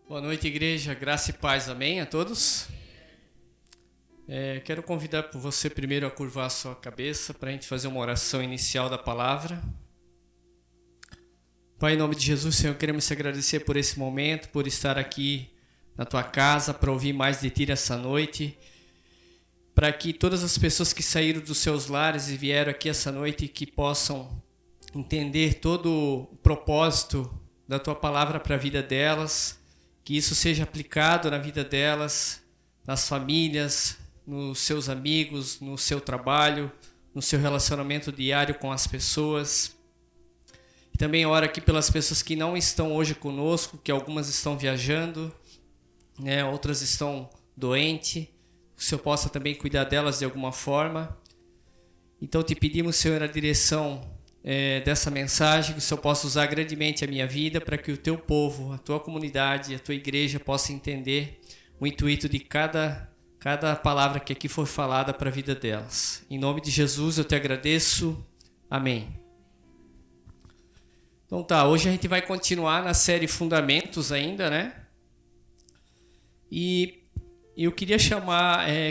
Boa noite, igreja. Graça e paz. Amém a todos. Quero convidar você primeiro a curvar a sua cabeça para a gente fazer uma oração inicial da palavra. Pai, em nome de Jesus, Senhor, queremos te agradecer por esse momento, por estar aqui na tua casa, para ouvir mais de ti essa noite, para que todas as pessoas que saíram dos seus lares e vieram aqui essa noite, que possam entender todo o propósito da tua palavra para a vida delas, que isso seja aplicado na vida delas, nas famílias, nos seus amigos, no seu trabalho, no seu relacionamento diário com as pessoas. E também oro aqui pelas pessoas que não estão hoje conosco, que algumas estão viajando, né, outras estão doentes, que o Senhor possa também cuidar delas de alguma forma. Então te pedimos, Senhor, a direção dessa mensagem, que o Senhor possa usar grandemente a minha vida para que o teu povo, a tua comunidade, a tua igreja possa entender o intuito de cada palavra que aqui foi falada para a vida delas. Em nome de Jesus eu te agradeço. Amém. Então tá, hoje a gente vai continuar na série Fundamentos ainda, né? E eu queria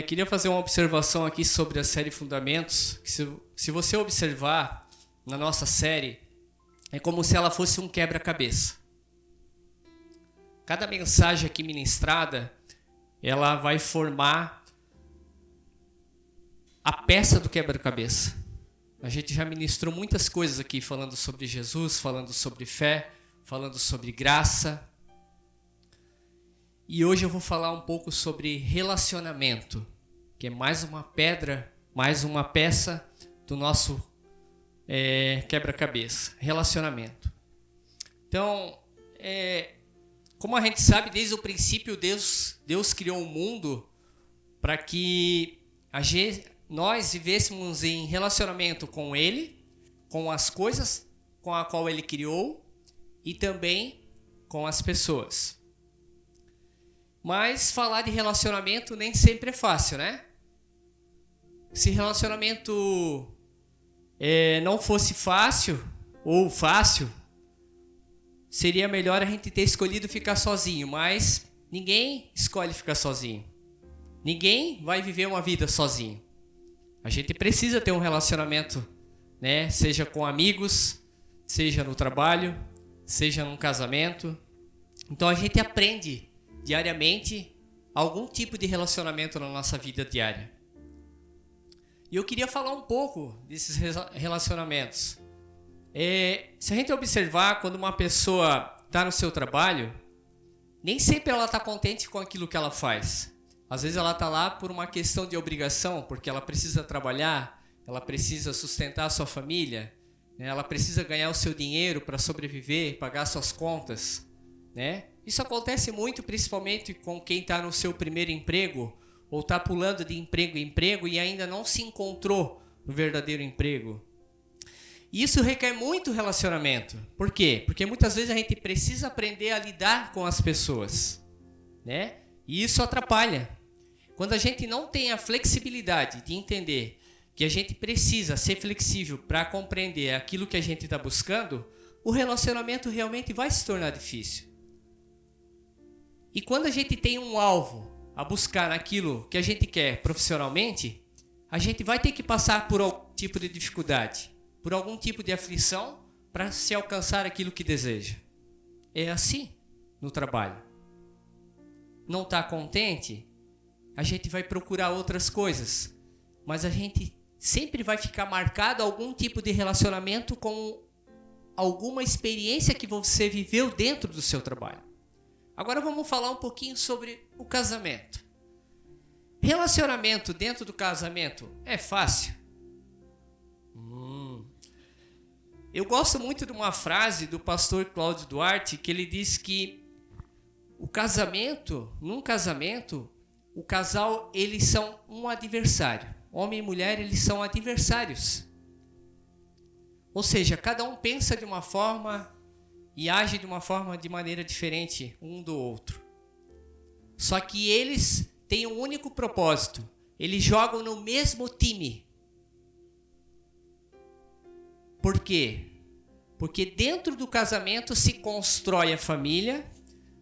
queria fazer uma observação aqui sobre a série Fundamentos. Que se você observar na nossa série, é como se ela fosse um quebra-cabeça. Cada mensagem aqui ministrada, ela vai formar a peça do quebra-cabeça. A gente já ministrou muitas coisas aqui, falando sobre Jesus, falando sobre fé, falando sobre graça. E hoje eu vou falar um pouco sobre relacionamento, que é mais uma pedra, mais uma peça do nosso quebra-cabeça, relacionamento. Então, como a gente sabe, desde o princípio Deus criou o mundo para que nós vivêssemos em relacionamento com Ele, com as coisas com a qual Ele criou e também com as pessoas. Mas falar de relacionamento nem sempre é fácil, né? Se relacionamento não fosse fácil, ou fácil, seria melhor a gente ter escolhido ficar sozinho, mas ninguém escolhe ficar sozinho. Ninguém vai viver uma vida sozinho. A gente precisa ter um relacionamento, né? Seja com amigos, seja no trabalho, seja num casamento. Então a gente aprende diariamente algum tipo de relacionamento na nossa vida diária. E eu queria falar um pouco desses relacionamentos. Se a gente observar, quando uma pessoa está no seu trabalho, nem sempre ela está contente com aquilo que ela faz. Às vezes ela está lá por uma questão de obrigação, porque ela precisa trabalhar, ela precisa sustentar a sua família, né? Ela precisa ganhar o seu dinheiro para sobreviver, pagar suas contas, né? Isso acontece muito, principalmente com quem está no seu primeiro emprego, ou está pulando de emprego em emprego e ainda não se encontrou no verdadeiro emprego. E isso requer muito relacionamento. Por quê? Porque muitas vezes a gente precisa aprender a lidar com as pessoas, né? E isso atrapalha. Quando a gente não tem a flexibilidade de entender que a gente precisa ser flexível para compreender aquilo que a gente está buscando, o relacionamento realmente vai se tornar difícil. E quando a gente tem um alvo a buscar naquilo que a gente quer profissionalmente, a gente vai ter que passar por algum tipo de dificuldade, por algum tipo de aflição para se alcançar aquilo que deseja. É assim no trabalho. Não está contente? A gente vai procurar outras coisas, mas a gente sempre vai ficar marcado a algum tipo de relacionamento com alguma experiência que você viveu dentro do seu trabalho. Agora vamos falar um pouquinho sobre o casamento. Relacionamento dentro do casamento é fácil? Eu gosto muito de uma frase do pastor Cláudio Duarte, que ele diz que num casamento, o casal, eles são um adversário. Homem e mulher, eles são adversários. Ou seja, cada um pensa de uma forma e age de maneira diferente um do outro. Só que eles têm um único propósito. Eles jogam no mesmo time. Por quê? Porque dentro do casamento se constrói a família,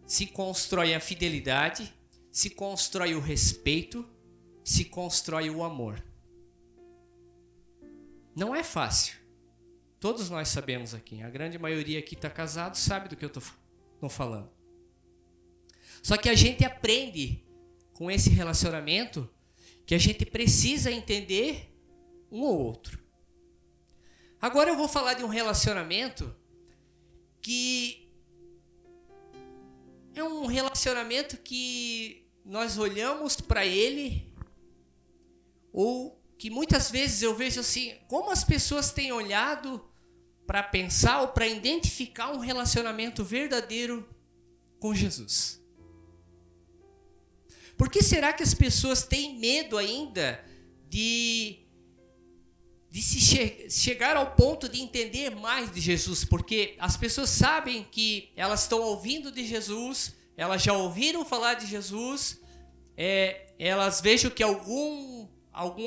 se constrói a fidelidade, se constrói o respeito, se constrói o amor. Não é fácil. Todos nós sabemos aqui. A grande maioria aqui está casado, sabe do que eu estou falando. Só que a gente aprende com esse relacionamento que a gente precisa entender um ou outro. Agora eu vou falar de um relacionamento que é um relacionamento que nós olhamos para ele, ou que muitas vezes eu vejo assim, como as pessoas têm olhado para pensar ou para identificar um relacionamento verdadeiro com Jesus. Por que será que as pessoas têm medo ainda de chegar ao ponto de entender mais de Jesus? Porque as pessoas sabem que elas estão ouvindo de Jesus, elas já ouviram falar de Jesus, elas vejam que algum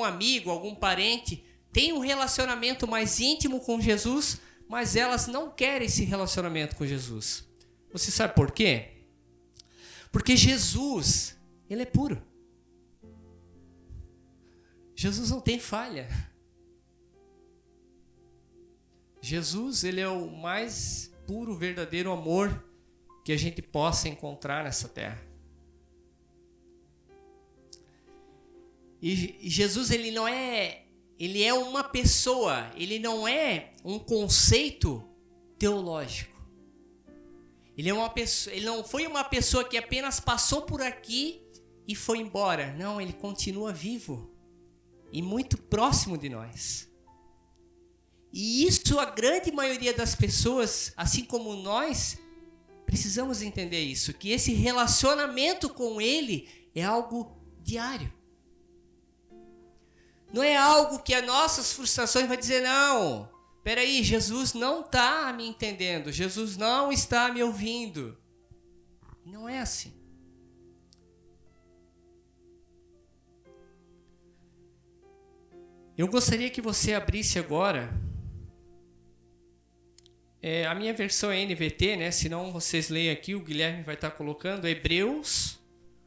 amigo, algum parente tem um relacionamento mais íntimo com Jesus, mas elas não querem esse relacionamento com Jesus. Você sabe por quê? Porque Jesus, ele é puro. Jesus não tem falha. Jesus, ele é o mais puro, verdadeiro amor que a gente possa encontrar nessa terra. E Jesus, ele é uma pessoa, ele não é um conceito teológico. Ele não foi uma pessoa que apenas passou por aqui e foi embora. Não, ele continua vivo e muito próximo de nós. E isso a grande maioria das pessoas, assim como nós, precisamos entender isso, que esse relacionamento com ele é algo diário. Não é algo que as nossas frustrações vai dizer, não, peraí, Jesus não está me entendendo, Jesus não está me ouvindo. Não é assim. Eu gostaria que você abrisse agora, a minha versão é NVT, né? Senão vocês leem aqui, o Guilherme vai estar colocando, Hebreus,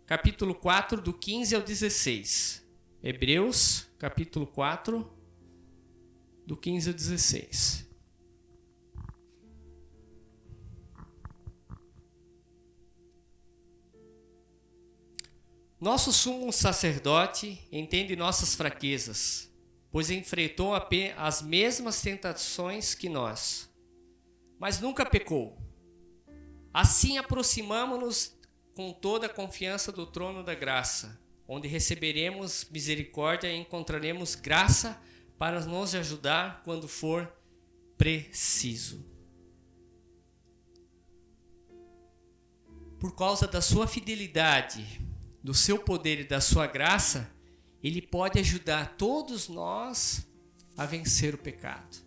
capítulo 4, do 15 ao 16. Hebreus, capítulo 4, do 15 ao 16. Nosso sumo sacerdote entende nossas fraquezas, pois enfrentou as mesmas tentações que nós, mas nunca pecou. Assim aproximamo-nos com toda a confiança do trono da graça, onde receberemos misericórdia e encontraremos graça para nos ajudar quando for preciso. Por causa da sua fidelidade, do seu poder e da sua graça, ele pode ajudar todos nós a vencer o pecado.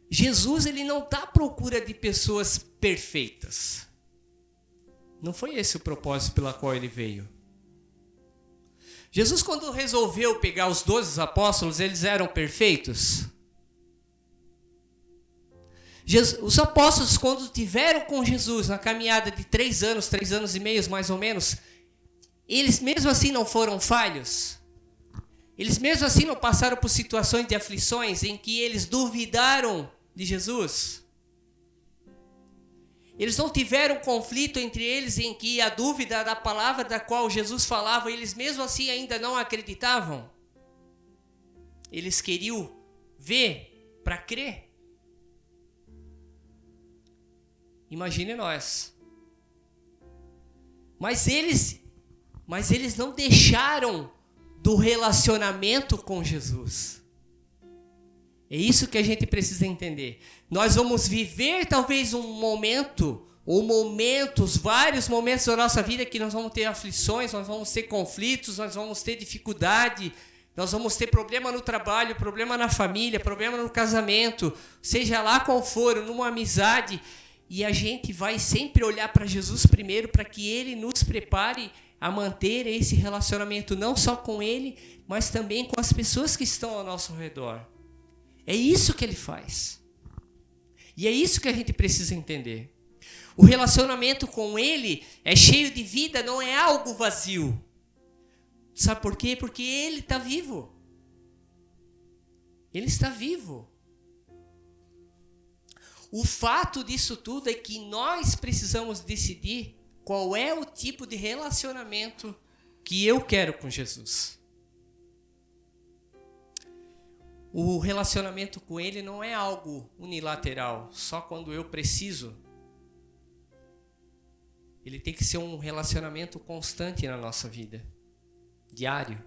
Jesus, ele não está à procura de pessoas perfeitas. Não foi esse o propósito pelo qual ele veio. Jesus, quando resolveu pegar os 12 apóstolos, eles eram perfeitos? Os apóstolos, quando estiveram com Jesus na caminhada de 3 anos e meio mais ou menos, eles mesmo assim não foram falhos? Eles mesmo assim não passaram por situações de aflições em que eles duvidaram de Jesus? Eles não tiveram conflito entre eles em que a dúvida da palavra da qual Jesus falava, eles mesmo assim ainda não acreditavam? Eles queriam ver para crer? Imagine nós. Mas eles não deixaram do relacionamento com Jesus. É isso que a gente precisa entender. Nós vamos viver talvez um momento, ou momentos, vários momentos da nossa vida que nós vamos ter aflições, nós vamos ter conflitos, nós vamos ter dificuldade, nós vamos ter problema no trabalho, problema na família, problema no casamento, seja lá qual for, numa amizade. E a gente vai sempre olhar para Jesus primeiro, para que Ele nos prepare a manter esse relacionamento não só com Ele, mas também com as pessoas que estão ao nosso redor. É isso que Ele faz. E é isso que a gente precisa entender. O relacionamento com Ele é cheio de vida, não é algo vazio. Sabe por quê? Porque Ele está vivo. Ele está vivo. O fato disso tudo é que nós precisamos decidir qual é o tipo de relacionamento que eu quero com Jesus. O relacionamento com Ele não é algo unilateral, só quando eu preciso. Ele tem que ser um relacionamento constante na nossa vida, diário.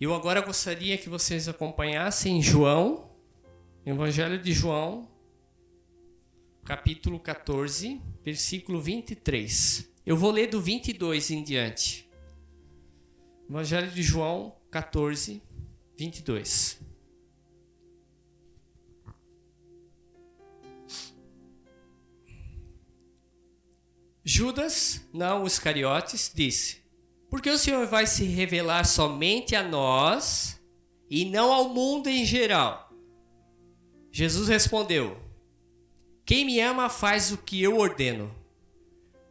Eu agora gostaria que vocês acompanhassem João, Evangelho de João, capítulo 14, versículo 23. Eu vou ler do 22 em diante. Evangelho de João 14, 22. Judas, não os Iscariotes, disse: por que o Senhor vai se revelar somente a nós e não ao mundo em geral? Jesus respondeu: quem me ama faz o que eu ordeno.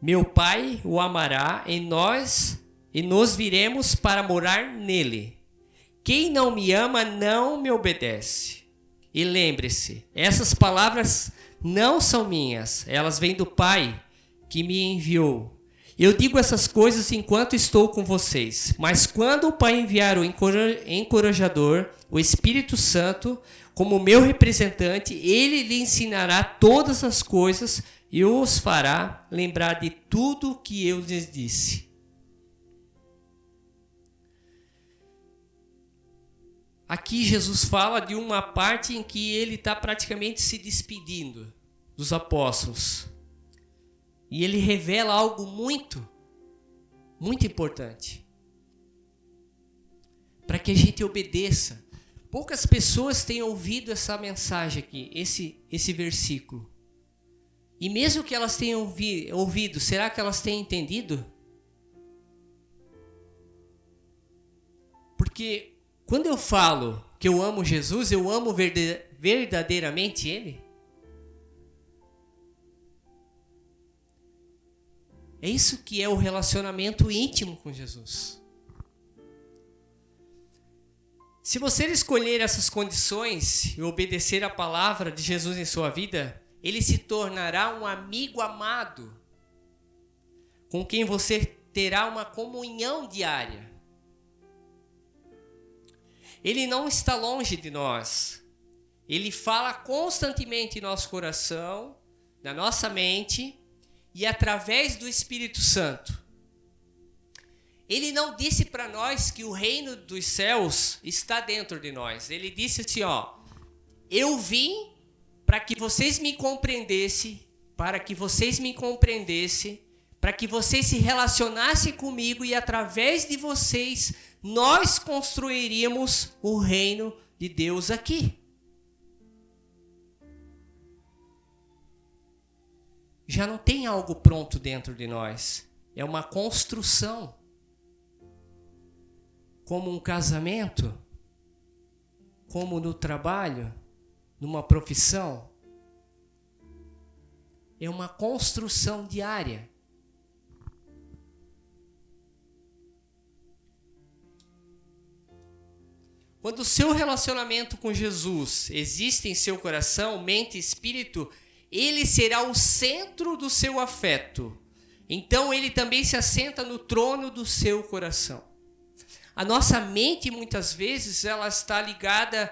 Meu Pai o amará e nos viremos para morar nele. Quem não me ama não me obedece. E lembre-se, essas palavras não são minhas, elas vêm do Pai que me enviou. Eu digo essas coisas enquanto estou com vocês, mas quando o Pai enviar o encorajador, o Espírito Santo, como meu representante, ele lhe ensinará todas as coisas e os fará lembrar de tudo que eu lhes disse. Aqui Jesus fala de uma parte em que ele está praticamente se despedindo dos apóstolos. E ele revela algo muito importante. Para que a gente obedeça. Poucas pessoas têm ouvido essa mensagem aqui, esse versículo. E mesmo que elas tenham ouvido, será que elas têm entendido? Porque quando eu falo que eu amo Jesus, eu amo verdadeiramente Ele? É isso que é o relacionamento íntimo com Jesus. Se você escolher essas condições e obedecer a palavra de Jesus em sua vida, ele se tornará um amigo amado, com quem você terá uma comunhão diária. Ele não está longe de nós. Ele fala constantemente em nosso coração, na nossa mente, e através do Espírito Santo. Ele não disse para nós que o reino dos céus está dentro de nós. Ele disse assim, eu vim para que vocês me compreendessem, para que vocês se relacionassem comigo e através de vocês nós construiríamos o reino de Deus aqui. Já não tem algo pronto dentro de nós. É uma construção. Como um casamento, como no trabalho, numa profissão. É uma construção diária. Quando o seu relacionamento com Jesus existe em seu coração, mente e espírito, ele será o centro do seu afeto. Então ele também se assenta no trono do seu coração. A nossa mente, muitas vezes, ela está ligada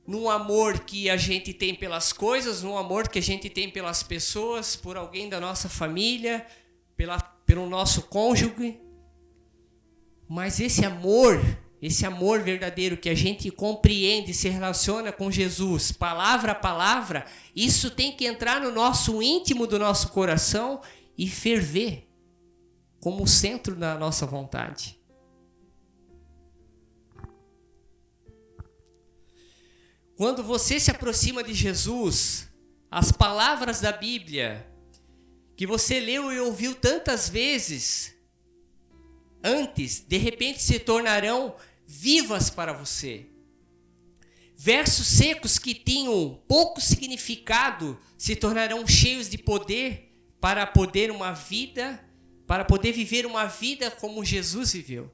num amor que a gente tem pelas coisas, num amor que a gente tem pelas pessoas, por alguém da nossa família, pelo nosso cônjuge. Mas esse amor verdadeiro que a gente compreende, se relaciona com Jesus, palavra a palavra, isso tem que entrar no nosso íntimo do nosso coração e ferver como o centro da nossa vontade. Quando você se aproxima de Jesus, as palavras da Bíblia que você leu e ouviu tantas vezes antes, de repente se tornarão vivas para você. versos secos que tinham pouco significado se tornarão cheios de poder para poder viver uma vida como Jesus viveu.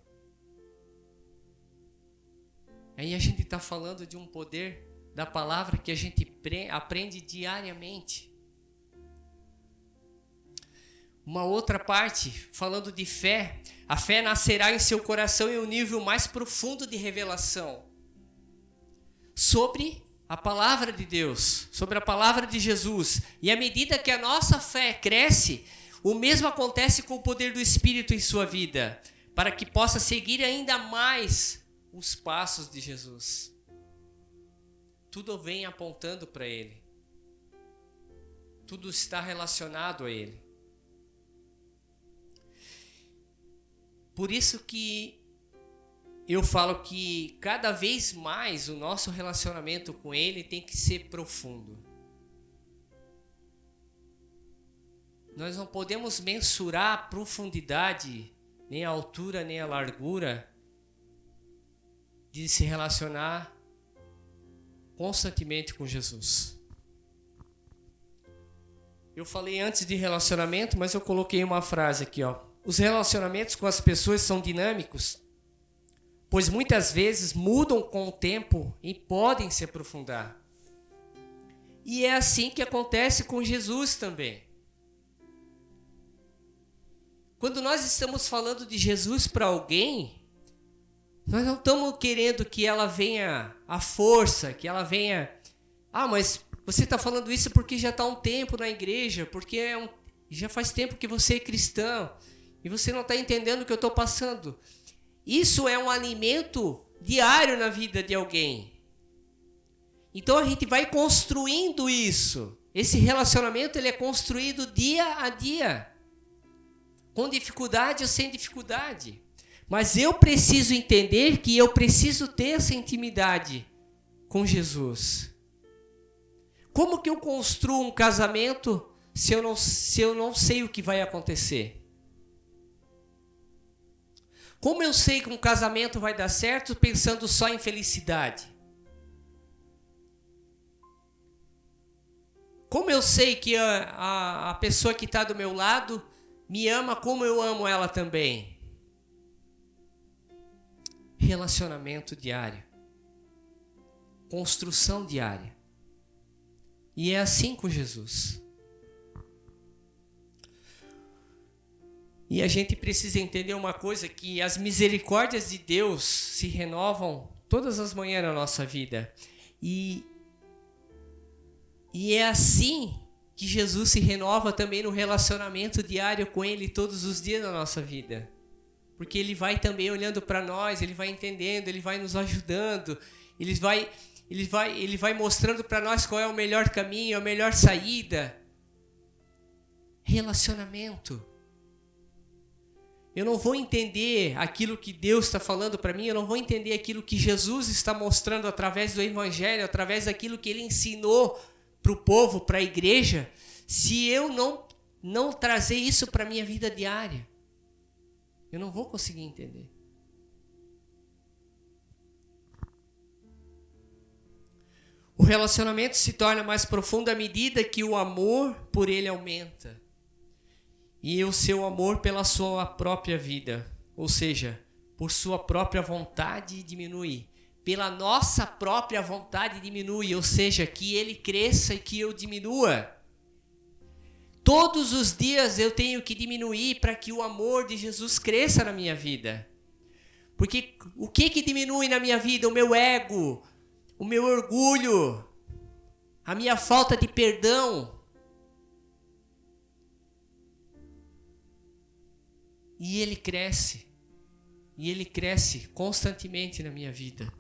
Aí a gente está falando de um poder da palavra que a gente aprende diariamente. Uma outra parte, falando de fé, a fé nascerá em seu coração em um nível mais profundo de revelação sobre a palavra de Deus, sobre a palavra de Jesus. E à medida que a nossa fé cresce, o mesmo acontece com o poder do Espírito em sua vida, para que possa seguir ainda mais os passos de Jesus. Tudo vem apontando para Ele. Tudo está relacionado a Ele. Por isso que eu falo que cada vez mais o nosso relacionamento com Ele tem que ser profundo. Nós não podemos mensurar a profundidade, nem a altura, nem a largura de se relacionar constantemente com Jesus. Eu falei antes de relacionamento, mas eu coloquei uma frase aqui, ó. Os relacionamentos com as pessoas são dinâmicos, pois muitas vezes mudam com o tempo e podem se aprofundar. E é assim que acontece com Jesus também. Quando nós estamos falando de Jesus para alguém, nós não estamos querendo que ela venha à força, que ela venha... mas você está falando isso porque já está há um tempo na igreja, porque já faz tempo que você é cristão, e você não está entendendo o que eu estou passando. Isso é um alimento diário na vida de alguém. Então a gente vai construindo isso. Esse relacionamento ele é construído dia a dia. Com dificuldade ou sem dificuldade. Mas eu preciso entender que eu preciso ter essa intimidade com Jesus. Como que eu construo um casamento se eu não sei o que vai acontecer? Como eu sei que um casamento vai dar certo pensando só em felicidade? Como eu sei que a pessoa que está do meu lado me ama como eu amo ela também? Relacionamento diário. Construção diária. E é assim com Jesus. E a gente precisa entender uma coisa, que as misericórdias de Deus se renovam todas as manhãs na nossa vida. E é assim que Jesus se renova também no relacionamento diário com Ele todos os dias da nossa vida. Porque Ele vai também olhando para nós, Ele vai entendendo, Ele vai nos ajudando, Ele vai mostrando para nós qual é o melhor caminho, a melhor saída. Relacionamento. Eu não vou entender aquilo que Deus está falando para mim, eu não vou entender aquilo que Jesus está mostrando através do Evangelho, através daquilo que Ele ensinou para o povo, para a igreja, se eu não trazer isso para a minha vida diária. Eu não vou conseguir entender. O relacionamento se torna mais profundo à medida que o amor por Ele aumenta. E o seu amor pela sua própria vida, ou seja, por sua própria vontade diminui. Pela nossa própria vontade diminui, ou seja, que Ele cresça e que eu diminua. Todos os dias eu tenho que diminuir para que o amor de Jesus cresça na minha vida. Porque o que diminui na minha vida? O meu ego, o meu orgulho, a minha falta de perdão. E ele cresce constantemente na minha vida.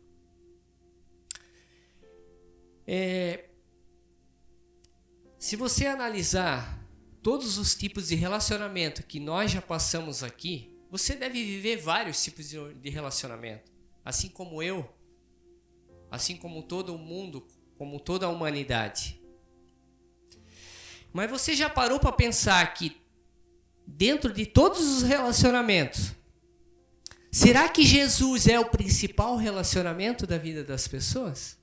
Se você analisar todos os tipos de relacionamento que nós já passamos aqui, você deve viver vários tipos de relacionamento. Assim como eu, assim como todo o mundo, como toda a humanidade. Mas você já parou para pensar que dentro de todos os relacionamentos, será que Jesus é o principal relacionamento da vida das pessoas?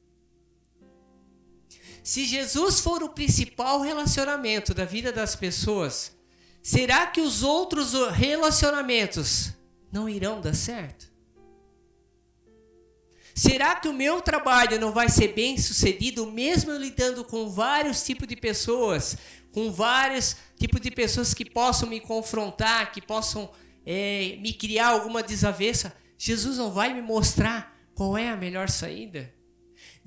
Se Jesus for o principal relacionamento da vida das pessoas, será que os outros relacionamentos não irão dar certo? Será que o meu trabalho não vai ser bem sucedido, mesmo eu lidando com vários tipos de pessoas, com vários tipos de pessoas que possam me confrontar, que possam me criar alguma desavença? Jesus não vai me mostrar qual é a melhor saída?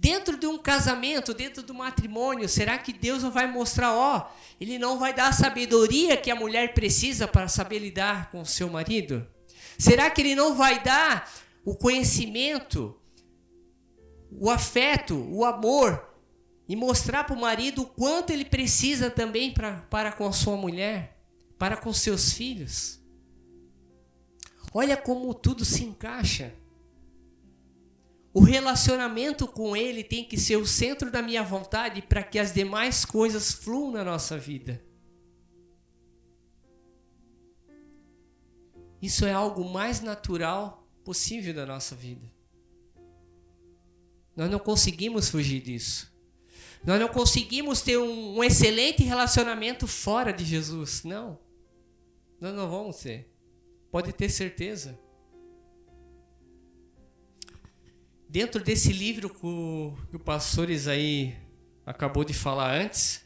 Dentro de um casamento, dentro do matrimônio, será que Deus não vai mostrar, Ele não vai dar a sabedoria que a mulher precisa para saber lidar com o seu marido? Será que Ele não vai dar o conhecimento, o afeto, o amor, e mostrar para o marido o quanto ele precisa também para com a sua mulher, para com seus filhos? Olha como tudo se encaixa. O relacionamento com Ele tem que ser o centro da minha vontade para que as demais coisas fluam na nossa vida. Isso é algo mais natural possível da nossa vida. Nós não conseguimos fugir disso. Nós não conseguimos ter um excelente relacionamento fora de Jesus. Não. Nós não vamos ter. Pode ter certeza. Dentro desse livro que o pastor Isaí acabou de falar antes,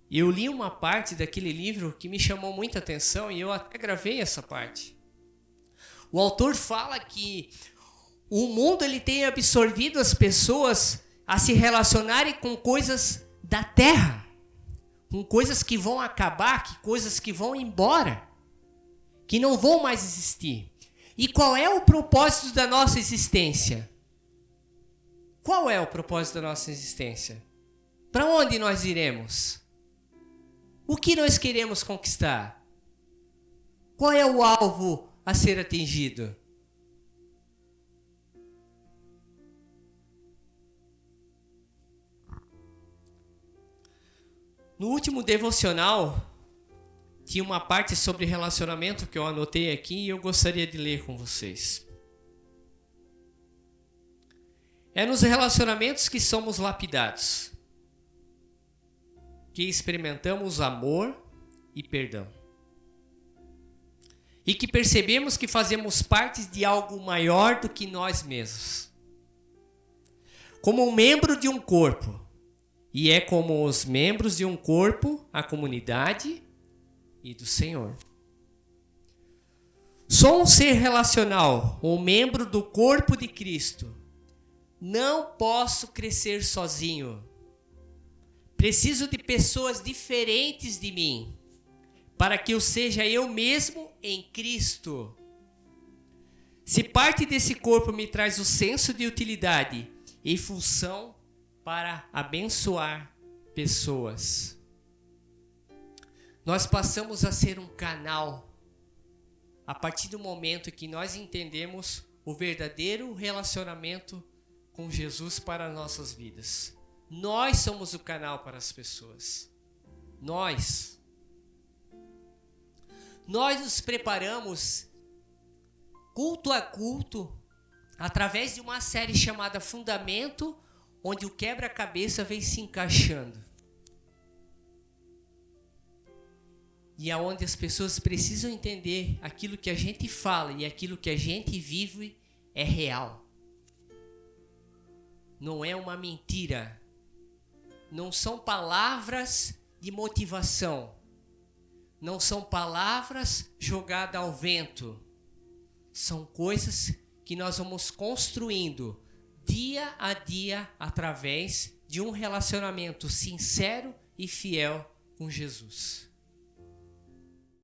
eu li uma parte daquele livro que me chamou muita atenção e eu até gravei essa parte. O autor fala que o mundo ele tem absorvido as pessoas a se relacionarem com coisas da terra, com coisas que vão acabar, coisas que vão embora, que não vão mais existir. E qual é o propósito da nossa existência? Qual é o propósito da nossa existência? Para onde nós iremos? O que nós queremos conquistar? Qual é o alvo a ser atingido? No último devocional, tinha uma parte sobre relacionamento que eu anotei aqui e eu gostaria de ler com vocês. É nos relacionamentos que somos lapidados, que experimentamos amor e perdão. E que percebemos que fazemos parte de algo maior do que nós mesmos. Como um membro de um corpo, e é como os membros de um corpo, a comunidade e do Senhor. Sou um ser relacional, um membro do corpo de Cristo. Não posso crescer sozinho. Preciso de pessoas diferentes de mim, para que eu seja eu mesmo em Cristo. Se parte desse corpo me traz o senso de utilidade e função para abençoar pessoas, nós passamos a ser um canal a partir do momento que nós entendemos o verdadeiro relacionamento com Jesus para nossas vidas. Nós somos o canal para as pessoas. Nós nos preparamos culto a culto através de uma série chamada Fundamento, onde o quebra-cabeça vem se encaixando. E aonde as pessoas precisam entender aquilo que a gente fala e aquilo que a gente vive é real. Não é uma mentira. Não são palavras de motivação. Não são palavras jogadas ao vento. São coisas que nós vamos construindo dia a dia através de um relacionamento sincero e fiel com Jesus.